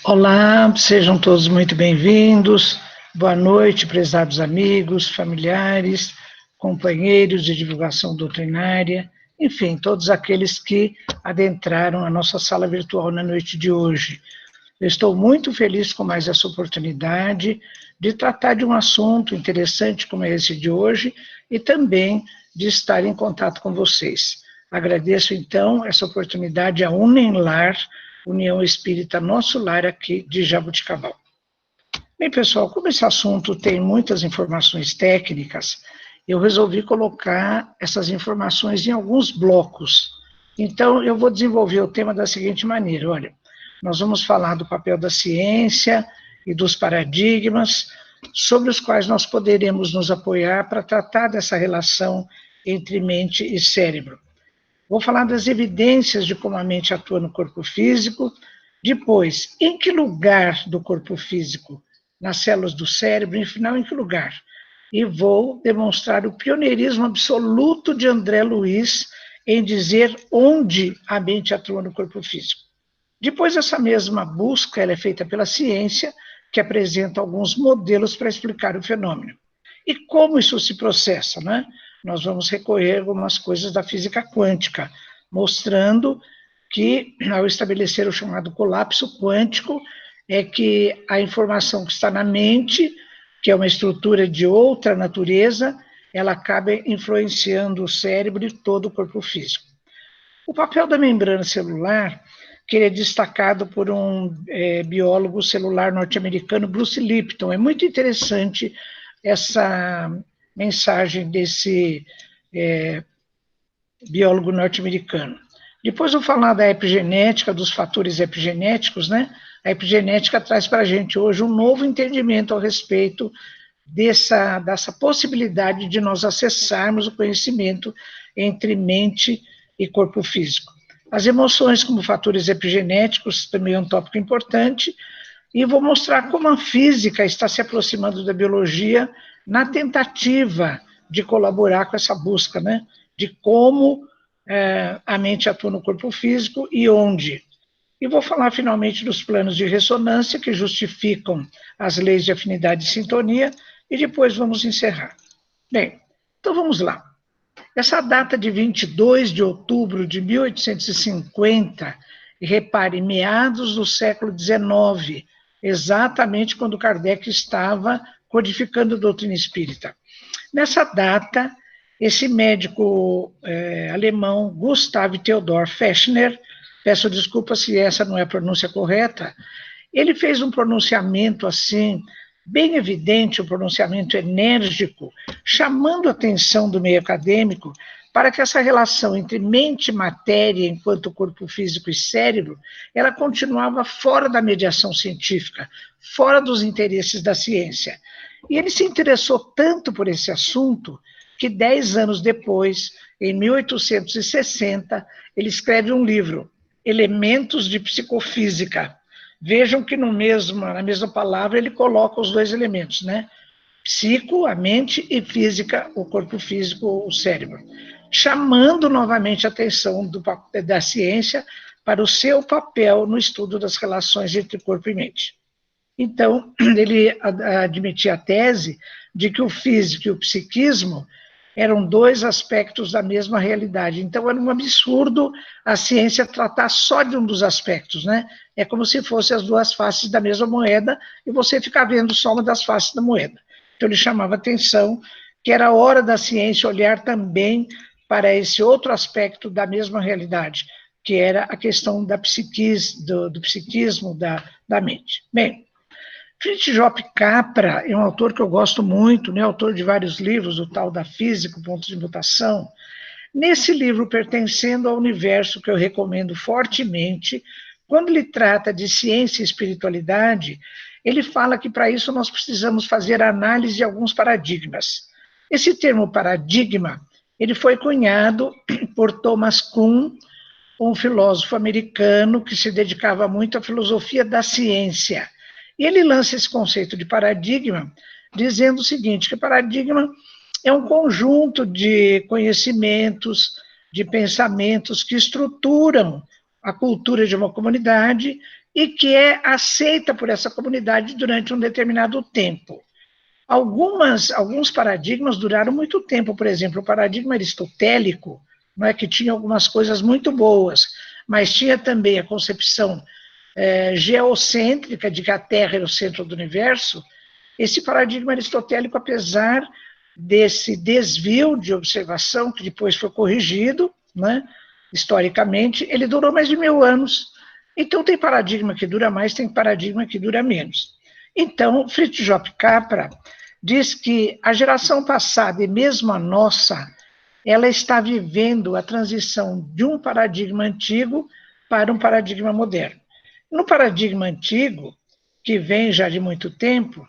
Olá, sejam todos muito bem-vindos. Boa noite, prezados amigos, familiares, companheiros de divulgação doutrinária, enfim, todos aqueles que adentraram a nossa sala virtual na noite de hoje. Eu estou muito feliz com mais essa oportunidade de tratar de um assunto interessante como é esse de hoje e também de estar em contato com vocês. Agradeço, então, essa oportunidade à Unenlar, União Espírita Nosso Lar, aqui de Jaboticabal. Bem, pessoal, como esse assunto tem muitas informações técnicas, eu resolvi colocar essas informações em alguns blocos. Então, eu vou desenvolver o tema da seguinte maneira: olha, nós vamos falar do papel da ciência e dos paradigmas sobre os quais nós poderemos nos apoiar para tratar dessa relação entre mente e cérebro. Vou falar das evidências de como a mente atua no corpo físico. Depois, em que lugar do corpo físico? Nas células do cérebro, afinal, em que lugar? E vou demonstrar o pioneirismo absoluto de André Luiz em dizer onde a mente atua no corpo físico. Depois, essa mesma busca ela é feita pela ciência, que apresenta alguns modelos para explicar o fenômeno. E como isso se processa, né? Nós vamos recorrer a algumas coisas da física quântica, mostrando que, ao estabelecer o chamado colapso quântico, é que a informação que está na mente, que é uma estrutura de outra natureza, ela acaba influenciando o cérebro e todo o corpo físico. O papel da membrana celular, que ele é destacado por um biólogo celular norte-americano, Bruce Lipton. É muito interessante essa mensagem desse biólogo norte-americano. Depois vou falar da epigenética, dos fatores epigenéticos, né? A epigenética traz para a gente hoje um novo entendimento a respeito dessa possibilidade de nós acessarmos o conhecimento entre mente e corpo físico. As emoções como fatores epigenéticos também é um tópico importante, e vou mostrar como a física está se aproximando da biologia na tentativa de colaborar com essa busca, né, de como a mente atua no corpo físico e onde. E vou falar finalmente dos planos de ressonância que justificam as leis de afinidade e sintonia, e depois vamos encerrar. Bem, então vamos lá. Essa data de 22 de outubro de 1850, repare, meados do século XIX, exatamente quando Kardec estava codificando a doutrina espírita. Nessa data, esse médico alemão, Gustav Theodor Fechner, peço desculpa se essa não é a pronúncia correta, ele fez um pronunciamento assim, bem evidente, um pronunciamento enérgico, chamando a atenção do meio acadêmico para que essa relação entre mente e matéria, enquanto corpo físico e cérebro, ela continuava fora da mediação científica, fora dos interesses da ciência. E ele se interessou tanto por esse assunto que 10 anos depois, em 1860, ele escreve um livro, Elementos de Psicofísica. Vejam que na mesma palavra ele coloca os dois elementos, né? Psico, a mente, e física, o corpo físico, o cérebro. Chamando novamente a atenção da ciência para o seu papel no estudo das relações entre corpo e mente. Então, ele admitia a tese de que o físico e o psiquismo eram dois aspectos da mesma realidade. Então, era um absurdo a ciência tratar só de um dos aspectos, né? É como se fossem as duas faces da mesma moeda e você ficar vendo só uma das faces da moeda. Então, ele chamava atenção que era hora da ciência olhar também para esse outro aspecto da mesma realidade, que era a questão do psiquismo da mente. Bem, Fritjof Capra é um autor que eu gosto muito, né, autor de vários livros, o tal da Física, Pontos de Mutação. Nesse livro, Pertencendo ao Universo, que eu recomendo fortemente, quando ele trata de ciência e espiritualidade, ele fala que para isso nós precisamos fazer análise de alguns paradigmas. Esse termo paradigma, ele foi cunhado por Thomas Kuhn, um filósofo americano que se dedicava muito à filosofia da ciência. E ele lança esse conceito de paradigma, dizendo o seguinte, que paradigma é um conjunto de conhecimentos, de pensamentos que estruturam a cultura de uma comunidade e que é aceita por essa comunidade durante um determinado tempo. Alguns paradigmas duraram muito tempo, por exemplo, o paradigma aristotélico, não é, que tinha algumas coisas muito boas, mas tinha também a concepção geocêntrica, de que a Terra era o centro do universo. Esse paradigma aristotélico, apesar desse desvio de observação, que depois foi corrigido, né, historicamente, ele durou mais de 1000 anos. Então, tem paradigma que dura mais, tem paradigma que dura menos. Então, Fritz Job Capra diz que a geração passada, e mesmo a nossa, ela está vivendo a transição de um paradigma antigo para um paradigma moderno. No paradigma antigo, que vem já de muito tempo,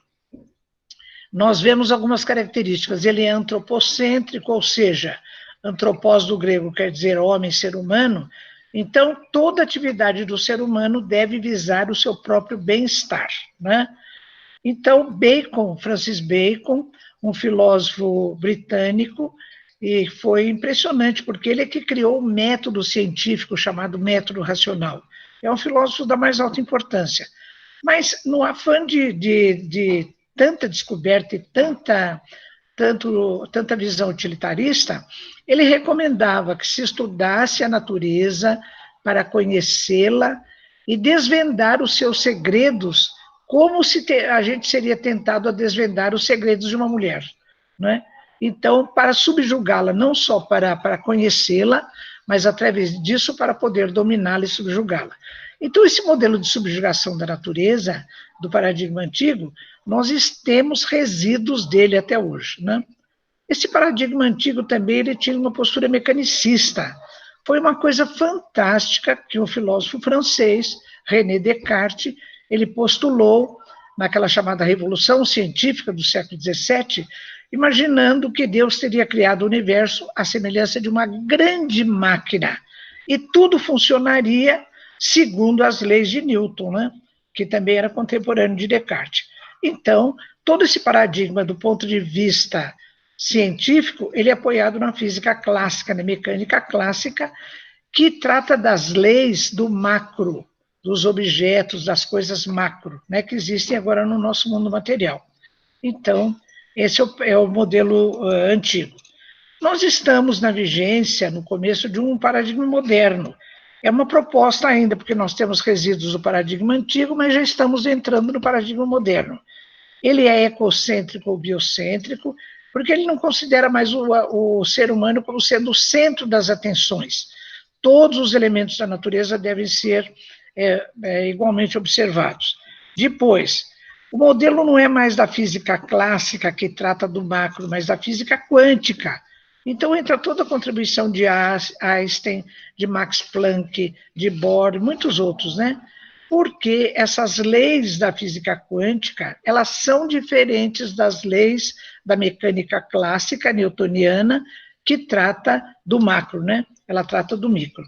nós vemos algumas características. Ele é antropocêntrico, ou seja, antropós do grego quer dizer homem, ser humano. Então, toda atividade do ser humano deve visar o seu próprio bem-estar, né? Então, Bacon, Francis Bacon, um filósofo britânico, e foi impressionante, porque ele é que criou o método científico chamado método racional. É um filósofo da mais alta importância. Mas, no afã de tanta descoberta e tanta visão utilitarista, ele recomendava que se estudasse a natureza para conhecê-la e desvendar os seus segredos, como se a gente seria tentado a desvendar os segredos de uma mulher, né? Então, para subjugá-la, não só para conhecê-la, mas através disso para poder dominá-la e subjugá-la. Então, esse modelo de subjugação da natureza, do paradigma antigo, nós temos resíduos dele até hoje, né? Esse paradigma antigo também, ele tinha uma postura mecanicista. Foi uma coisa fantástica que o filósofo francês, René Descartes, ele postulou naquela chamada Revolução Científica do século XVII, imaginando que Deus teria criado o universo à semelhança de uma grande máquina, e tudo funcionaria segundo as leis de Newton, né? Que também era contemporâneo de Descartes. Então, todo esse paradigma, do ponto de vista científico, ele é apoiado na física clássica, na mecânica clássica, que trata das leis do macro, dos objetos, das coisas macro, né, que existem agora no nosso mundo material. Então, esse é o modelo antigo. Nós estamos na vigência, no começo de um paradigma moderno. É uma proposta ainda, porque nós temos resíduos do paradigma antigo, mas já estamos entrando no paradigma moderno. Ele é ecocêntrico ou biocêntrico, porque ele não considera mais o ser humano como sendo o centro das atenções. Todos os elementos da natureza devem ser igualmente observados. Depois, o modelo não é mais da física clássica, que trata do macro, mas da física quântica. Então, entra toda a contribuição de Einstein, de Max Planck, de Bohr, muitos outros, né? Porque essas leis da física quântica, elas são diferentes das leis da mecânica clássica newtoniana, que trata do macro, né? Ela trata do micro.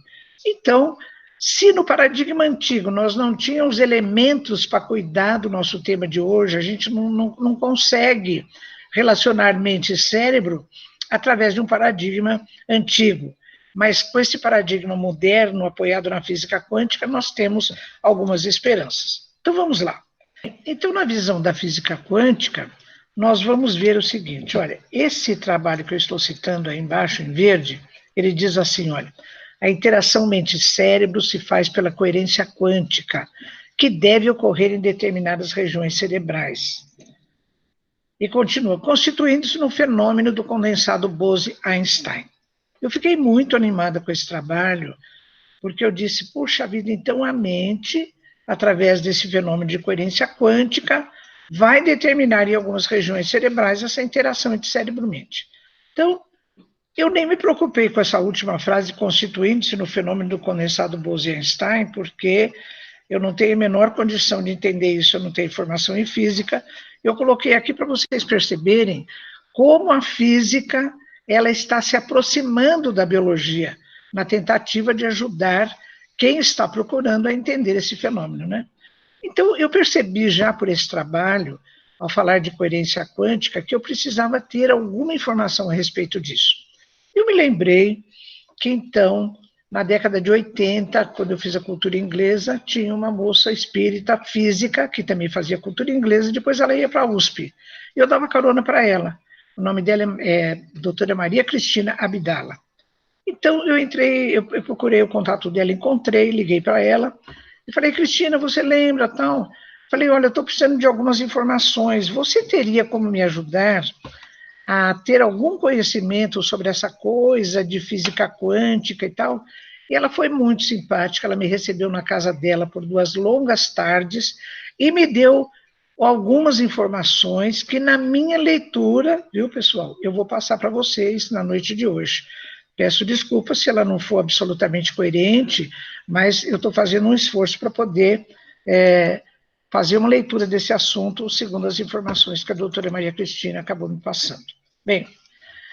Então, se no paradigma antigo nós não tínhamos elementos para cuidar do nosso tema de hoje, a gente não consegue relacionar mente e cérebro através de um paradigma antigo. Mas com esse paradigma moderno, apoiado na física quântica, nós temos algumas esperanças. Então vamos lá. Então, na visão da física quântica, nós vamos ver o seguinte, olha, esse trabalho que eu estou citando aí embaixo, em verde, ele diz assim, olha, a interação mente-cérebro se faz pela coerência quântica, que deve ocorrer em determinadas regiões cerebrais. E continua, constituindo-se no fenômeno do condensado Bose-Einstein. Eu fiquei muito animada com esse trabalho, porque eu disse, puxa vida, então a mente, através desse fenômeno de coerência quântica, vai determinar em algumas regiões cerebrais essa interação entre cérebro e mente. Então, eu nem me preocupei com essa última frase, constituindo-se no fenômeno do condensado Bose-Einstein, porque eu não tenho a menor condição de entender isso, eu não tenho formação em física. Eu coloquei aqui para vocês perceberem como a física ela está se aproximando da biologia, na tentativa de ajudar quem está procurando a entender esse fenômeno, né? Então, eu percebi já por esse trabalho, ao falar de coerência quântica, que eu precisava ter alguma informação a respeito disso. Eu me lembrei que, então, na década de 80, quando eu fiz a cultura inglesa, tinha uma moça espírita física, que também fazia cultura inglesa, e depois ela ia para a USP. Eu dava carona para ela. O nome dela é doutora Maria Cristina Abdala. Então, eu procurei o contato dela, encontrei, liguei para ela, e falei, Cristina, você lembra, tal? Falei, olha, eu estou precisando de algumas informações, você teria como me ajudar a ter algum conhecimento sobre essa coisa de física quântica e tal? E ela foi muito simpática, ela me recebeu na casa dela por 2 longas tardes e me deu algumas informações que na minha leitura, viu, pessoal, eu vou passar para vocês na noite de hoje. Peço desculpas se ela não for absolutamente coerente, mas eu estou fazendo um esforço para poder fazer uma leitura desse assunto, segundo as informações que a doutora Maria Cristina acabou me passando. Bem,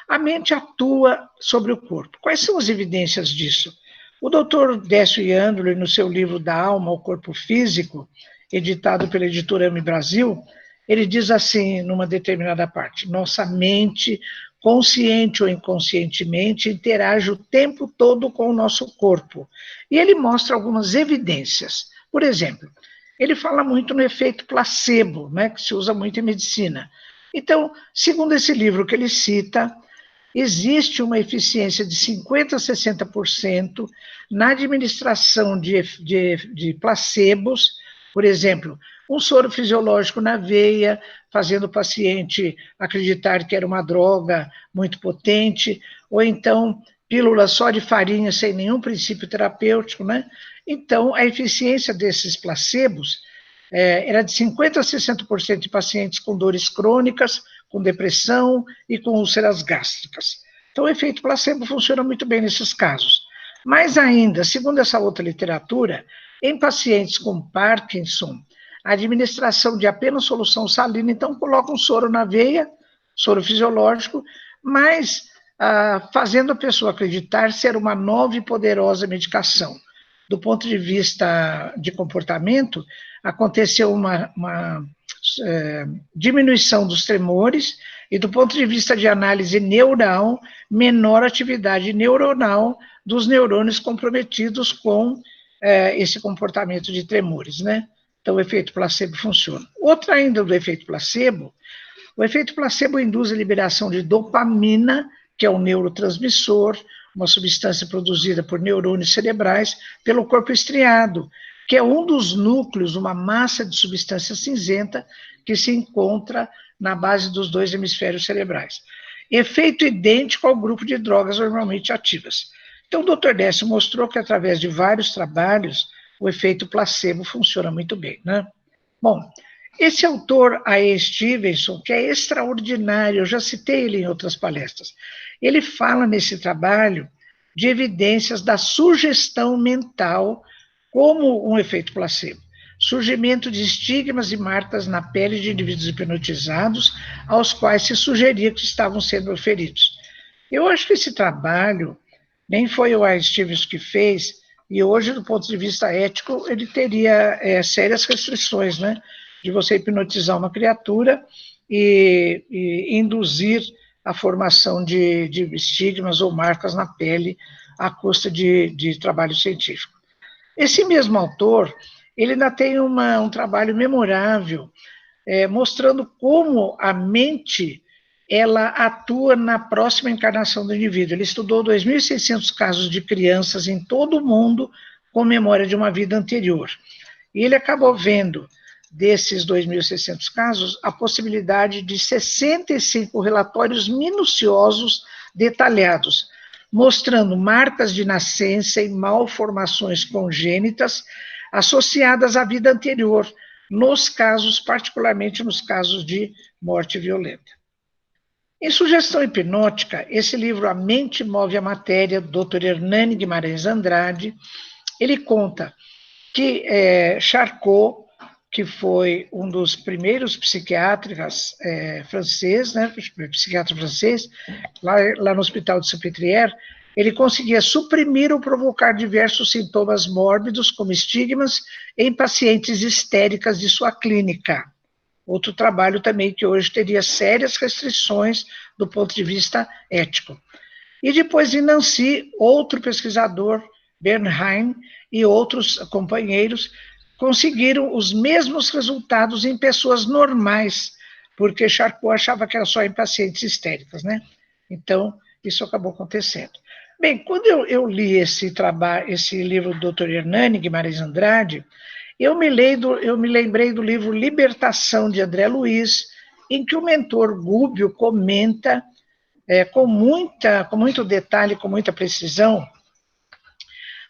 a mente atua sobre o corpo. Quais são as evidências disso? O doutor Décio Iandoli, no seu livro Da Alma ao Corpo Físico, editado pela editora AME Brasil, ele diz assim, numa determinada parte, nossa mente, consciente ou inconscientemente, interage o tempo todo com o nosso corpo. E ele mostra algumas evidências. Por exemplo, ele fala muito no efeito placebo, né, que se usa muito em medicina. Então, segundo esse livro que ele cita, existe uma eficiência de 50% a 60% na administração de placebos, por exemplo, um soro fisiológico na veia, fazendo o paciente acreditar que era uma droga muito potente, ou então pílula só de farinha sem nenhum princípio terapêutico, né? Então, a eficiência desses placebos era de 50% a 60% de pacientes com dores crônicas, com depressão e com úlceras gástricas. Então, o efeito placebo funciona muito bem nesses casos. Mais ainda, segundo essa outra literatura, em pacientes com Parkinson, a administração de apenas solução salina, então coloca um soro na veia, soro fisiológico, mas fazendo a pessoa acreditar ser uma nova e poderosa medicação. Do ponto de vista de comportamento, aconteceu uma diminuição dos tremores e, do ponto de vista de análise neural, menor atividade neuronal dos neurônios comprometidos com esse comportamento de tremores, né? Então, o efeito placebo funciona. Outra ainda do efeito placebo, o efeito placebo induz a liberação de dopamina, que é um neurotransmissor, uma substância produzida por neurônios cerebrais pelo corpo estriado, que é um dos núcleos, uma massa de substância cinzenta que se encontra na base dos 2 hemisférios cerebrais. Efeito idêntico ao grupo de drogas normalmente ativas. Então, o Dr. Décio mostrou que, através de vários trabalhos, o efeito placebo funciona muito bem, né? Bom, esse autor, A.E. Stevenson, que é extraordinário, eu já citei ele em outras palestras, ele fala nesse trabalho de evidências da sugestão mental como um efeito placebo. Surgimento de estigmas e marcas na pele de indivíduos hipnotizados, aos quais se sugeria que estavam sendo feridos. Eu acho que esse trabalho nem foi o A. Stevenson que fez, e hoje, do ponto de vista ético, ele teria sérias restrições, né? De você hipnotizar uma criatura e induzir a formação de estigmas ou marcas na pele à custa de trabalho científico. Esse mesmo autor, ele ainda tem um trabalho memorável, mostrando como a mente ela atua na próxima encarnação do indivíduo. Ele estudou 2.600 casos de crianças em todo o mundo com memória de uma vida anterior. E ele acabou vendo, desses 2.600 casos, a possibilidade de 65 relatórios minuciosos detalhados, mostrando marcas de nascença e malformações congênitas associadas à vida anterior, nos casos, particularmente nos casos de morte violenta. Em Sugestão Hipnótica, esse livro A Mente Move a Matéria, do Dr. Hernani Guimarães Andrade, ele conta que Charcot, que foi um dos primeiros psiquiatras francês, né, psiquiatra francês, lá no Hospital de Salpêtrière, ele conseguia suprimir ou provocar diversos sintomas mórbidos, como estigmas, em pacientes histéricas de sua clínica. Outro trabalho também que hoje teria sérias restrições do ponto de vista ético. E depois de Nancy, outro pesquisador Bernheim e outros companheiros conseguiram os mesmos resultados em pessoas normais, porque Charcot achava que era só em pacientes histéricas, né? Então, isso acabou acontecendo. Bem, quando eu li esse livro do Dr. Hernani Guimarães Andrade, eu me lembrei do livro Libertação, de André Luiz, em que o mentor Gubbio comenta com muito detalhe, com muita precisão,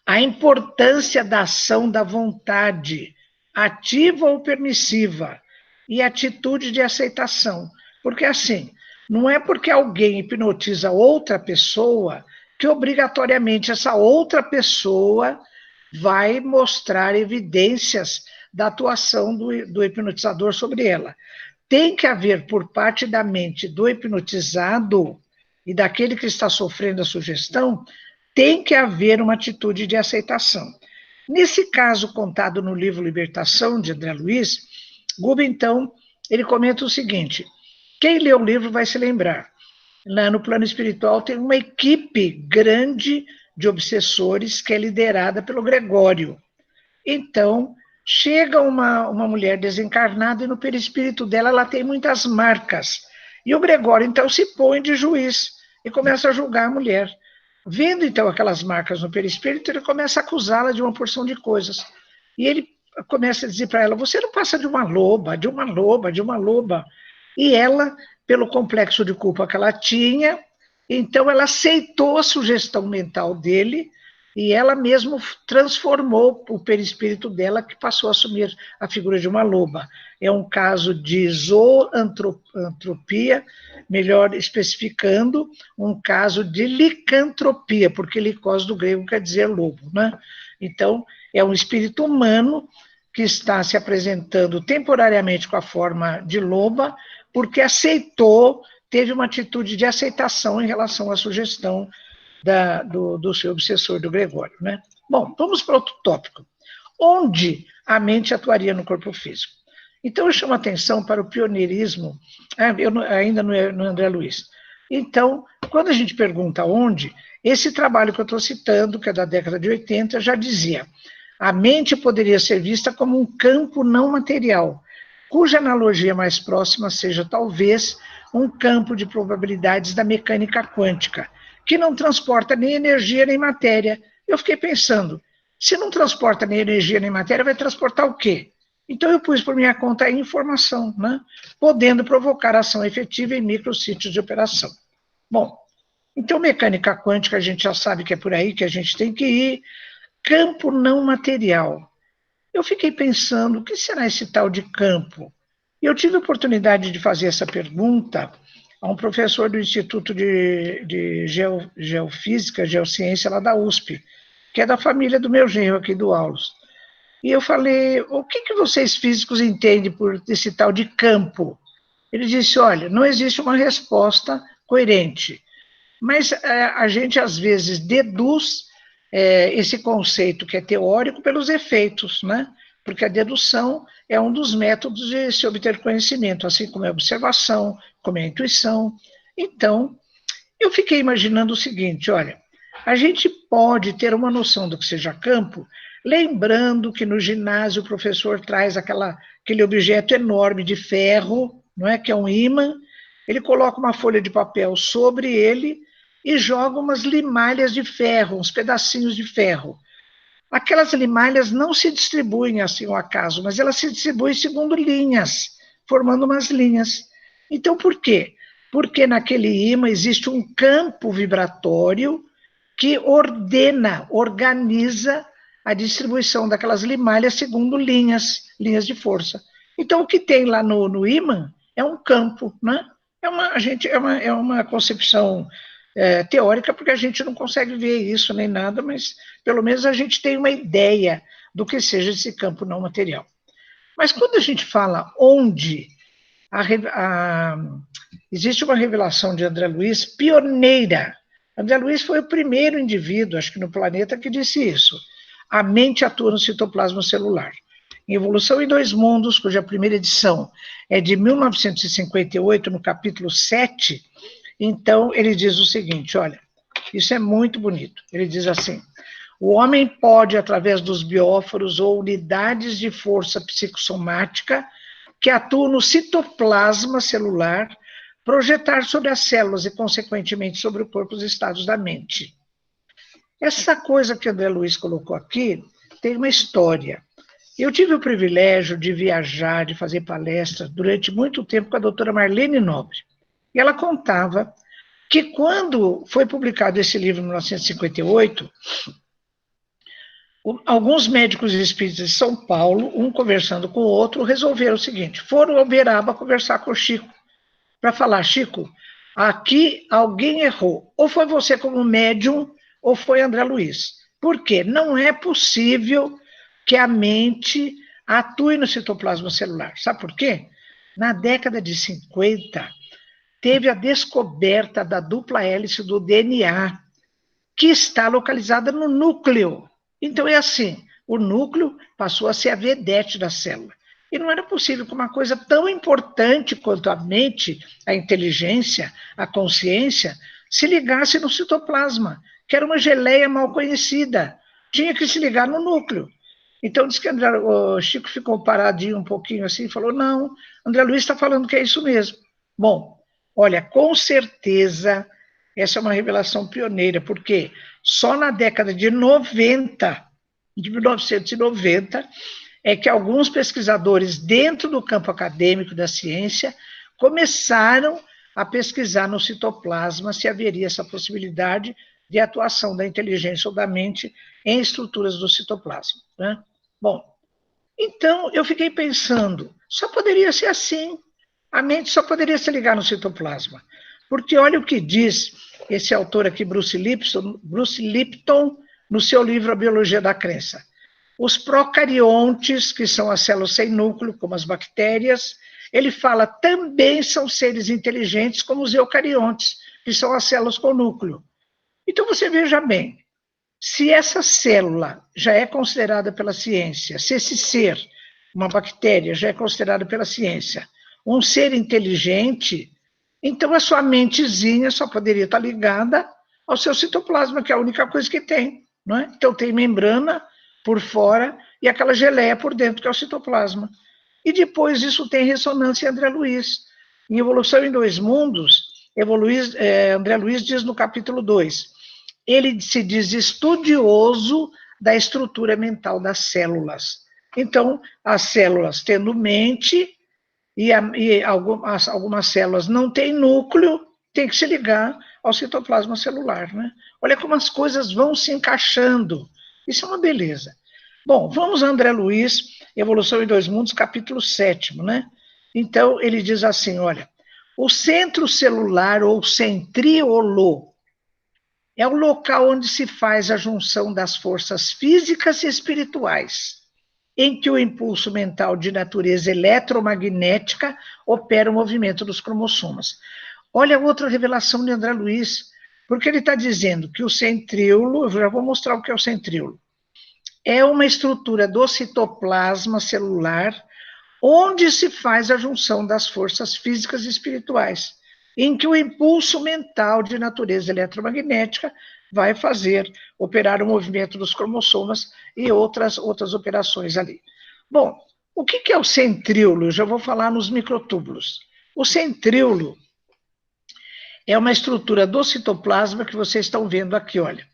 a importância da ação da vontade, ativa ou permissiva, e atitude de aceitação. Porque assim, não é porque alguém hipnotiza outra pessoa que obrigatoriamente essa outra pessoa vai mostrar evidências da atuação do hipnotizador sobre ela. Tem que haver, por parte da mente do hipnotizado e daquele que está sofrendo a sugestão, tem que haver uma atitude de aceitação. Nesse caso contado no livro Libertação, de André Luiz, Gubbio, então, ele comenta o seguinte: quem lê o livro vai se lembrar, lá no plano espiritual tem uma equipe grande de obsessores que é liderada pelo Gregório. Então, chega uma mulher desencarnada e no perispírito dela ela tem muitas marcas. E o Gregório, então, se põe de juiz e começa a julgar a mulher. Vendo, então, aquelas marcas no perispírito, ele começa a acusá-la de uma porção de coisas. E ele começa a dizer para ela: você não passa de uma loba, de uma loba, de uma loba. E ela, pelo complexo de culpa que ela tinha, então ela aceitou a sugestão mental dele e ela mesma transformou o perispírito dela, que passou a assumir a figura de uma loba. É um caso de zoantropia, melhor especificando, um caso de licantropia, porque licose do grego quer dizer lobo, né? Então, é um espírito humano que está se apresentando temporariamente com a forma de loba, porque aceitou, teve uma atitude de aceitação em relação à sugestão do seu obsessor, do Gregório, né? Bom, vamos para outro tópico. Onde a mente atuaria no corpo físico? Então, eu chamo a atenção para o pioneirismo, ainda no André Luiz. Então, quando a gente pergunta onde, esse trabalho que eu estou citando, que é da década de 80, já dizia: a mente poderia ser vista como um campo não material, cuja analogia mais próxima seja, talvez, um campo de probabilidades da mecânica quântica, que não transporta nem energia nem matéria. Eu fiquei pensando, se não transporta nem energia nem matéria, vai transportar o quê? Então eu pus por minha conta a informação, né? Podendo provocar ação efetiva em microsítios de operação. Bom, então mecânica quântica a gente já sabe que é por aí que a gente tem que ir. Campo não material. Eu fiquei pensando, o que será esse tal de campo? E eu tive a oportunidade de fazer essa pergunta a um professor do Instituto de Geofísica, Geociência, lá da USP, que é da família do meu genro aqui do Aulos. E eu falei: o que vocês físicos entendem por esse tal de campo? Ele disse: olha, não existe uma resposta coerente, mas a gente às vezes deduz esse conceito que é teórico pelos efeitos, né? Porque a dedução é um dos métodos de se obter conhecimento, assim como a observação, como a intuição. Então, eu fiquei imaginando o seguinte: olha, a gente pode ter uma noção do que seja campo, lembrando que no ginásio o professor traz aquele objeto enorme de ferro, não é, que é um ímã, ele coloca uma folha de papel sobre ele e joga umas limalhas de ferro, uns pedacinhos de ferro. Aquelas limalhas não se distribuem assim ao acaso, mas elas se distribuem segundo linhas, formando umas linhas. Então, por quê? Porque naquele ímã existe um campo vibratório que organiza a distribuição daquelas limalhas segundo linhas de força. Então, o que tem lá no ímã é um campo, né? É uma concepção teórica, porque a gente não consegue ver isso nem nada, mas pelo menos a gente tem uma ideia do que seja esse campo não material. Mas quando a gente fala onde, existe uma revelação de André Luiz pioneira. André Luiz foi o primeiro indivíduo, acho que no planeta, que disse isso. A mente atua no citoplasma celular. Em Evolução em Dois Mundos, cuja primeira edição é de 1958, no capítulo 7, então ele diz o seguinte: olha, isso é muito bonito. Ele diz assim: O homem pode, através dos bióforos ou unidades de força psicossomática que atuam no citoplasma celular, projetar sobre as células e, consequentemente, sobre o corpo os estados da mente. Essa coisa que André Luiz colocou aqui tem uma história. Eu tive o privilégio de viajar, de fazer palestras durante muito tempo com a doutora Marlene Nobre. E ela contava que quando foi publicado esse livro em 1958, alguns médicos espíritas de São Paulo, um conversando com o outro, resolveram o seguinte: foram ao Uberaba conversar com o Chico, para falar: Chico, aqui alguém errou. Ou foi você como médium, ou foi André Luiz. Por quê? Não é possível que a mente atue no citoplasma celular. Sabe por quê? Na década de 50, teve a descoberta da dupla hélice do DNA, que está localizada no núcleo. Então é assim, o núcleo passou a ser a vedete da célula. E não era possível que uma coisa tão importante quanto a mente, a inteligência, a consciência, se ligasse no citoplasma, que era uma geleia mal conhecida. Tinha que se ligar no núcleo. Então, diz que o Chico ficou paradinho um pouquinho assim e falou: não, André Luiz está falando que é isso mesmo. Bom, olha, com certeza, essa é uma revelação pioneira, porque só na década de 90, de 1990, é que alguns pesquisadores dentro do campo acadêmico da ciência começaram a pesquisar no citoplasma se haveria essa possibilidade de atuação da inteligência ou da mente em estruturas do citoplasma, né? Bom, então eu fiquei pensando, só poderia ser assim, a mente só poderia se ligar no citoplasma, porque olha o que diz esse autor aqui, Bruce Lipton, no seu livro A Biologia da Crença. Os procariontes, que são as células sem núcleo, como as bactérias, ele fala, também são seres inteligentes como os eucariontes, que são as células com núcleo. Então você veja bem, se essa célula já é considerada pela ciência, se esse ser, uma bactéria, já é considerada pela ciência um ser inteligente, então a sua mentezinha só poderia estar ligada ao seu citoplasma, que é a única coisa que tem, não é? Então tem membrana por fora e aquela geleia por dentro, que é o citoplasma. E depois isso tem ressonância em André Luiz. Em Evolução em Dois Mundos, André Luiz diz no capítulo 2, ele se diz estudioso da estrutura mental das células. Então, as células tendo mente, e algumas células não têm núcleo, tem que se ligar ao citoplasma celular, né? Olha como as coisas vão se encaixando. Isso é uma beleza. Bom, vamos a André Luiz, Evolução em Dois Mundos, capítulo 7, né? Então, ele diz assim, olha, o centro celular ou centríolo é o local onde se faz a junção das forças físicas e espirituais, em que o impulso mental de natureza eletromagnética opera o movimento dos cromossomos. Olha outra revelação de André Luiz, porque ele está dizendo que o centríolo, eu já vou mostrar o que é o centríolo, é uma estrutura do citoplasma celular onde se faz a junção das forças físicas e espirituais, em que o impulso mental de natureza eletromagnética vai fazer operar o movimento dos cromossomas e outras operações ali. Bom, o que é o centríolo? Eu já vou falar nos microtúbulos. O centríolo é uma estrutura do citoplasma que vocês estão vendo aqui, olha.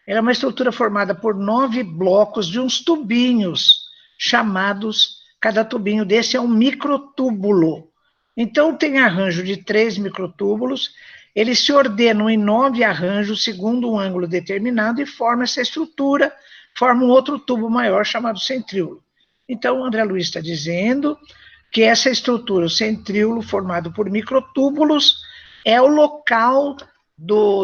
Ela é uma estrutura formada por 9 blocos de uns tubinhos, chamados, cada tubinho desse é um microtúbulo. Então, tem arranjo de 3 microtúbulos, eles se ordenam em 9 arranjos, segundo um ângulo determinado, e formam essa estrutura, formam um outro tubo maior, chamado centríolo. Então, o André Luiz está dizendo que essa estrutura, o centríolo, formado por microtúbulos, é o local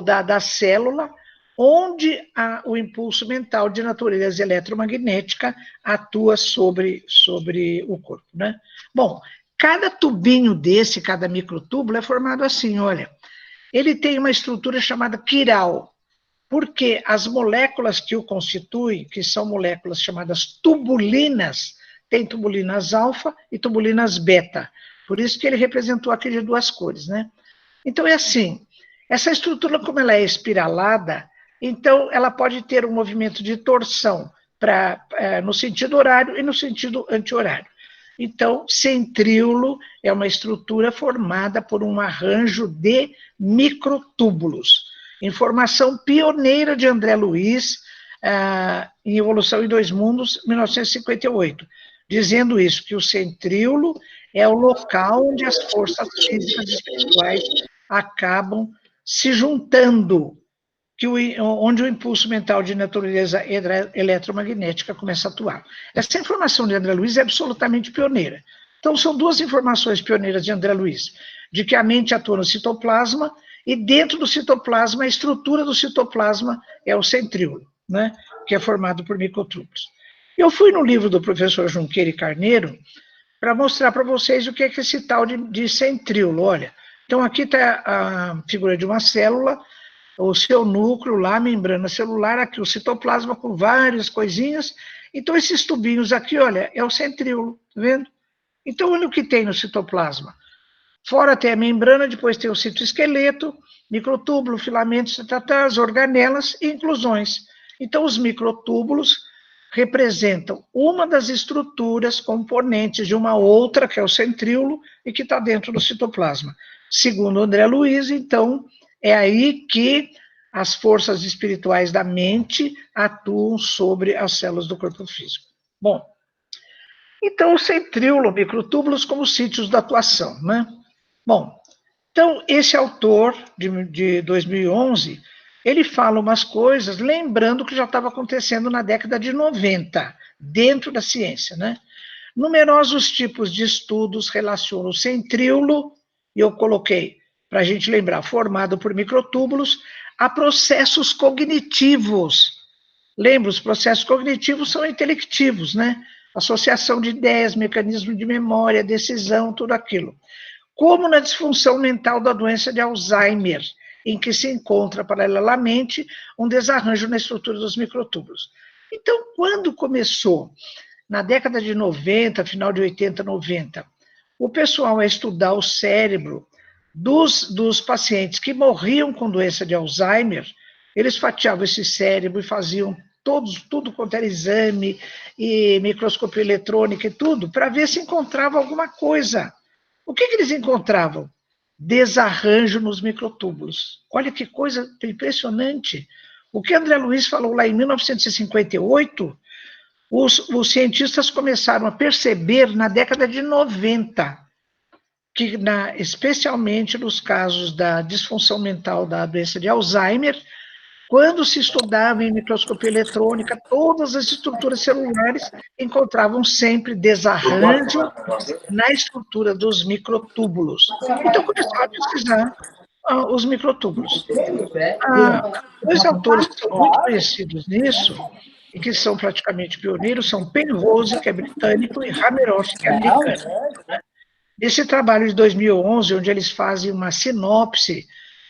da célula onde o impulso mental de natureza eletromagnética atua sobre o corpo, né? Bom, cada tubinho desse, cada microtúbulo é formado assim, olha, ele tem uma estrutura chamada quiral, porque as moléculas que o constituem, que são moléculas chamadas tubulinas, tem tubulinas alfa e tubulinas beta, por isso que ele representou aquele de 2 cores, né? Então é assim, essa estrutura, como ela é espiralada, Então, ela pode ter um movimento de torção no sentido horário e no sentido anti-horário. Então, centríolo é uma estrutura formada por um arranjo de microtúbulos. Informação pioneira de André Luiz, em Evolução em Dois Mundos, 1958, dizendo isso, que o centríolo é o local onde as forças físicas e espirituais acabam se juntando, onde o impulso mental de natureza eletromagnética começa a atuar. Essa informação de André Luiz é absolutamente pioneira. Então, são duas informações pioneiras de André Luiz, de que a mente atua no citoplasma, e dentro do citoplasma, a estrutura do citoplasma é o centríolo, né, que é formado por microtúbulos. Eu fui no livro do professor Junqueira e Carneiro para mostrar para vocês o que é esse tal de centríolo. Olha, então aqui está a figura de uma célula, o seu núcleo lá, a membrana celular, aqui o citoplasma com várias coisinhas. Então, esses tubinhos aqui, olha, é o centríolo, tá vendo? Então, olha o que tem no citoplasma. Fora tem a membrana, depois tem o citoesqueleto, microtúbulo, filamentos, as organelas e inclusões. Então, os microtúbulos representam uma das estruturas componentes de uma outra, que é o centríolo, e que está dentro do citoplasma. Segundo André Luiz, então, é aí que as forças espirituais da mente atuam sobre as células do corpo físico. Bom, então o centríolo, microtúbulos como sítios da atuação, né? Bom, então esse autor de 2011, ele fala umas coisas, lembrando que já estava acontecendo na década de 90, dentro da ciência, né? Numerosos tipos de estudos relacionam o centríolo, e eu coloquei, para a gente lembrar, formado por microtúbulos, a processos cognitivos. Lembra, os processos cognitivos são intelectivos, né? Associação de ideias, mecanismo de memória, decisão, tudo aquilo. Como na disfunção mental da doença de Alzheimer, em que se encontra paralelamente um desarranjo na estrutura dos microtúbulos. Então, quando começou, na década de 90, final de 80, 90, o pessoal a estudar o cérebro dos pacientes que morriam com doença de Alzheimer, eles fatiavam esse cérebro e faziam tudo quanto era exame, e microscopia eletrônica e tudo, para ver se encontrava alguma coisa. O que eles encontravam? Desarranjo nos microtúbulos. Olha que coisa impressionante. O que André Luiz falou lá em 1958, os cientistas começaram a perceber na década de 90, que especialmente nos casos da disfunção mental da doença de Alzheimer, quando se estudava em microscopia eletrônica, todas as estruturas celulares encontravam sempre desarranjo na estrutura dos microtúbulos. Então, começaram a pesquisar os microtúbulos. Dois autores que são muito conhecidos nisso, e que são praticamente pioneiros, são Penrose, que é britânico, e Hameroff, que é americano. Nesse trabalho de 2011, onde eles fazem uma sinopse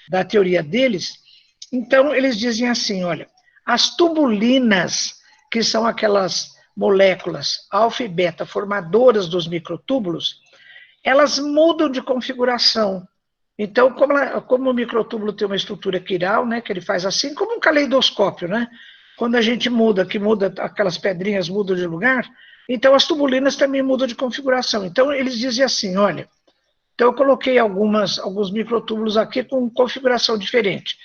da teoria deles, então eles dizem assim, olha, as tubulinas, que são aquelas moléculas alfa e beta formadoras dos microtúbulos, elas mudam de configuração. Então, como o microtúbulo tem uma estrutura quiral, né, que ele faz assim, como um caleidoscópio, né? Quando a gente muda, aquelas pedrinhas mudam de lugar, então as tubulinas também mudam de configuração. Então, eles dizem assim, olha, então eu coloquei alguns microtúbulos aqui com configuração diferente.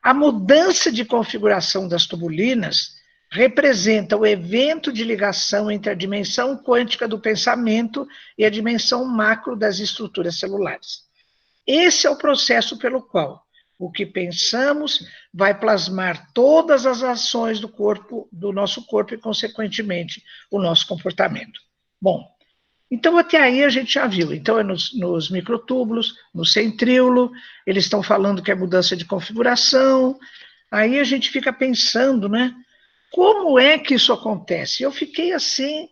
A mudança de configuração das tubulinas representa o evento de ligação entre a dimensão quântica do pensamento e a dimensão macro das estruturas celulares. Esse é o processo pelo qual o que pensamos vai plasmar todas as ações do nosso corpo e, consequentemente, o nosso comportamento. Bom, então até aí a gente já viu. Então é nos microtúbulos, no centríolo, eles estão falando que é mudança de configuração. Aí a gente fica pensando, né? Como é que isso acontece? Eu fiquei assim,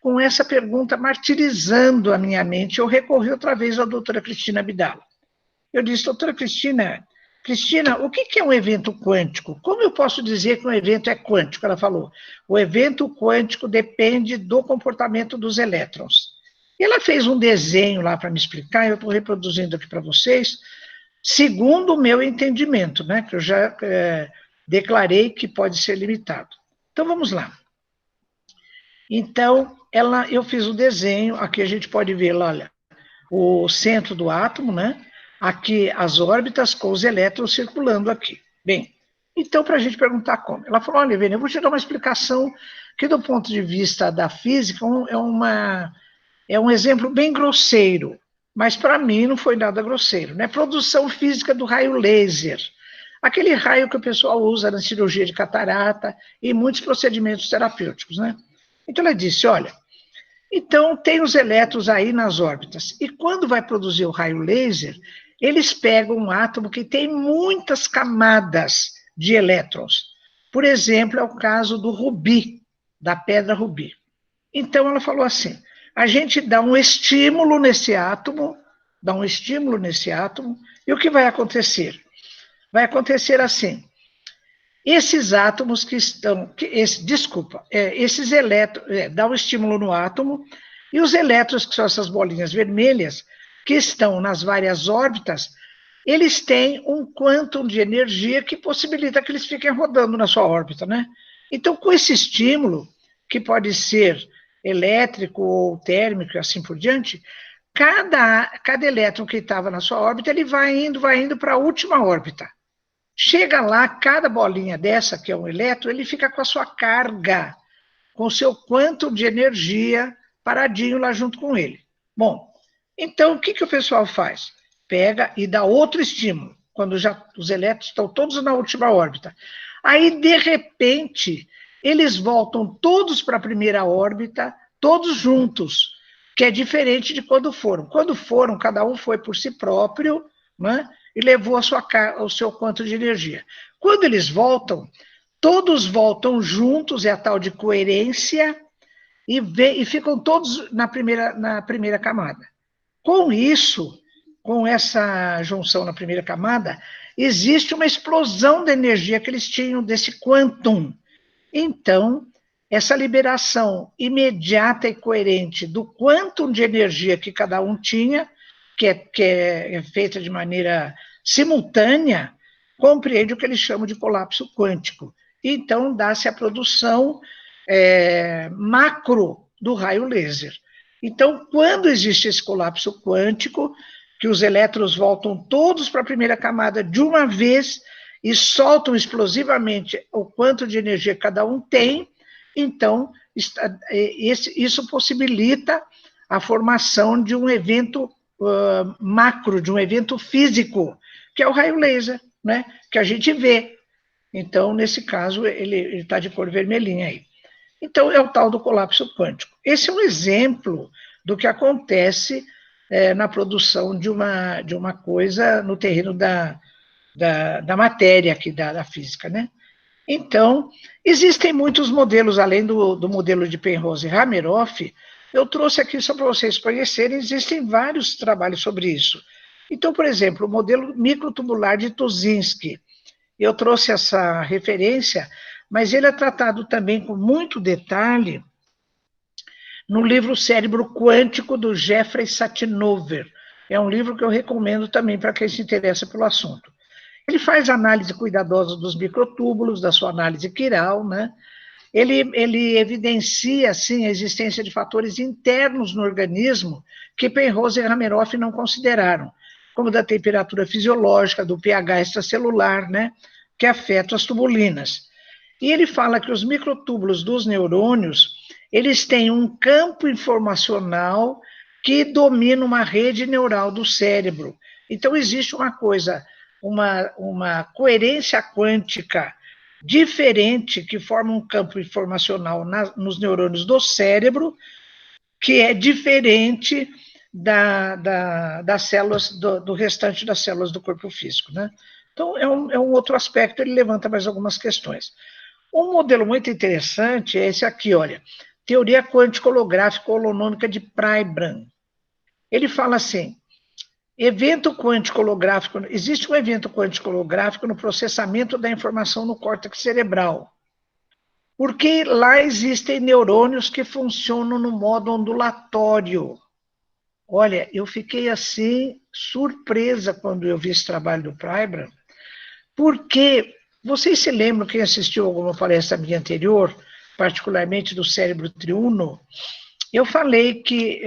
com essa pergunta martirizando a minha mente. Eu recorri outra vez à doutora Cristina Abdala. Eu disse, doutora Cristina, o que é um evento quântico? Como eu posso dizer que um evento é quântico? Ela falou, o evento quântico depende do comportamento dos elétrons. E ela fez um desenho lá para me explicar, eu estou reproduzindo aqui para vocês, segundo o meu entendimento, né, que eu já declarei que pode ser limitado. Então, vamos lá. Então, eu fiz o desenho, aqui a gente pode ver, olha, o centro do átomo, né? Aqui as órbitas com os elétrons circulando aqui. Bem, então, para a gente perguntar como. Ela falou, olha, Vênia, eu vou te dar uma explicação que, do ponto de vista da física, é um exemplo bem grosseiro, mas para mim não foi nada grosseiro, né? Produção física do raio laser. Aquele raio que o pessoal usa na cirurgia de catarata e muitos procedimentos terapêuticos, né? Então, ela disse, olha, então tem os elétrons aí nas órbitas, e quando vai produzir o raio laser, eles pegam um átomo que tem muitas camadas de elétrons. Por exemplo, é o caso do rubi, da pedra rubi. Então, ela falou assim, a gente dá um estímulo nesse átomo, e o que vai acontecer? Vai acontecer assim, esses átomos que estão, esses elétrons, dá um estímulo no átomo, e os elétrons, que são essas bolinhas vermelhas, que estão nas várias órbitas, eles têm um quantum de energia que possibilita que eles fiquem rodando na sua órbita, né? Então, com esse estímulo, que pode ser elétrico ou térmico e assim por diante, cada elétron que estava na sua órbita, ele vai indo para a última órbita. Chega lá, cada bolinha dessa, que é um elétron, ele fica com a sua carga, com o seu quantum de energia paradinho lá junto com ele. Bom, então o que o pessoal faz? Pega e dá outro estímulo, quando já os elétrons estão todos na última órbita. Aí, de repente, eles voltam todos para a primeira órbita, todos juntos, que é diferente de quando foram. Quando foram, cada um foi por si próprio, né? E levou o seu quanto de energia. Quando eles voltam, todos voltam juntos, é a tal de coerência, e ficam todos na primeira camada. Com isso, com essa junção na primeira camada, existe uma explosão de energia que eles tinham desse quantum. Então, essa liberação imediata e coerente do quantum de energia que cada um tinha, que é feita de maneira simultânea, compreende o que eles chamam de colapso quântico. Então, dá-se a produção macro do raio laser. Então, quando existe esse colapso quântico, que os elétrons voltam todos para a primeira camada de uma vez e soltam explosivamente o quanto de energia cada um tem, então, isso possibilita a formação de um evento macro, de um evento físico, que é o raio laser, né? Que a gente vê. Então, nesse caso, ele está de cor vermelhinha aí. Então, é o tal do colapso quântico. Esse é um exemplo do que acontece na produção de uma coisa no terreno da matéria aqui, da física, né? Então, existem muitos modelos, além do modelo de Penrose e Hameroff, eu trouxe aqui só para vocês conhecerem, existem vários trabalhos sobre isso. Então, por exemplo, o modelo microtubular de Tuszynski, eu trouxe essa referência, mas ele é tratado também com muito detalhe no livro Cérebro Quântico, do Jeffrey Satinover. É um livro que eu recomendo também para quem se interessa pelo assunto. Ele faz análise cuidadosa dos microtúbulos, da sua análise quiral, né? Ele evidencia, assim, a existência de fatores internos no organismo que Penrose e Hameroff não consideraram, como da temperatura fisiológica, do pH extracelular, né? Que afetam as tubulinas. E ele fala que os microtúbulos dos neurônios, eles têm um campo informacional que domina uma rede neural do cérebro. Então, existe uma coisa, uma coerência quântica diferente, que forma um campo informacional nos neurônios do cérebro, que é diferente das células, do restante das células do corpo físico, né? Então, é um outro aspecto, ele levanta mais algumas questões. Um modelo muito interessante é esse aqui, olha, teoria quântico-holográfica holonômica de Pribram. Ele fala assim, evento quântico holográfico, existe um evento quântico holográfico no processamento da informação no córtex cerebral, porque lá existem neurônios que funcionam no modo ondulatório. Olha, eu fiquei assim, surpresa quando eu vi esse trabalho do Pribram, porque Vocês se lembram, quem assistiu alguma palestra minha anterior, particularmente do cérebro triuno, eu falei que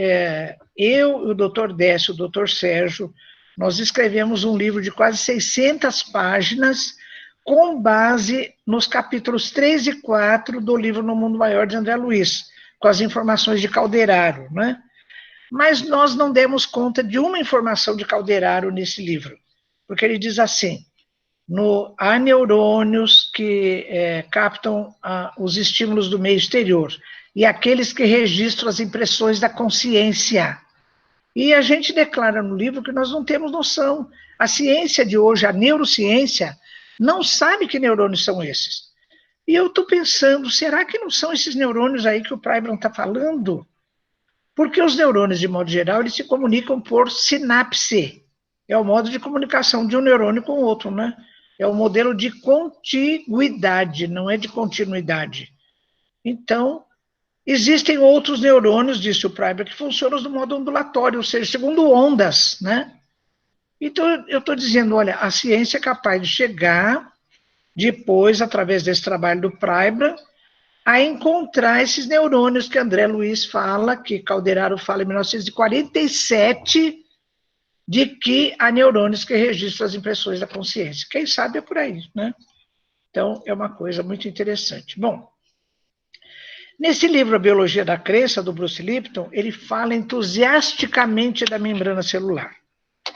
eu, o Dr. Décio, o Dr. Sérgio, nós escrevemos um livro de quase 600 páginas com base nos capítulos 3 e 4 do livro No Mundo Maior de André Luiz, com as informações de Calderaro, né? Mas nós não demos conta de uma informação de Calderaro nesse livro, porque ele diz assim: há neurônios que captam os estímulos do meio exterior e aqueles que registram as impressões da consciência. E a gente declara no livro que nós não temos noção. A ciência de hoje, a neurociência, não sabe que neurônios são esses. E eu estou pensando, será que não são esses neurônios aí que o Prybrand está falando? Porque os neurônios, de modo geral, eles se comunicam por sinapse. É o modo de comunicação de um neurônio com o outro, né? É o modelo de contiguidade, não é de continuidade. Então, existem outros neurônios, disse o Prybrand, que funcionam do modo ondulatório, ou seja, segundo ondas, né? Então, eu estou dizendo, olha, a ciência é capaz de chegar, depois, através desse trabalho do Prybrand, a encontrar esses neurônios que André Luiz fala, que Calderaro fala em 1947, de que há neurônios que registram as impressões da consciência. Quem sabe é por aí, né? Então, é uma coisa muito interessante. Bom, nesse livro A Biologia da Crença, do Bruce Lipton, ele fala entusiasticamente da membrana celular.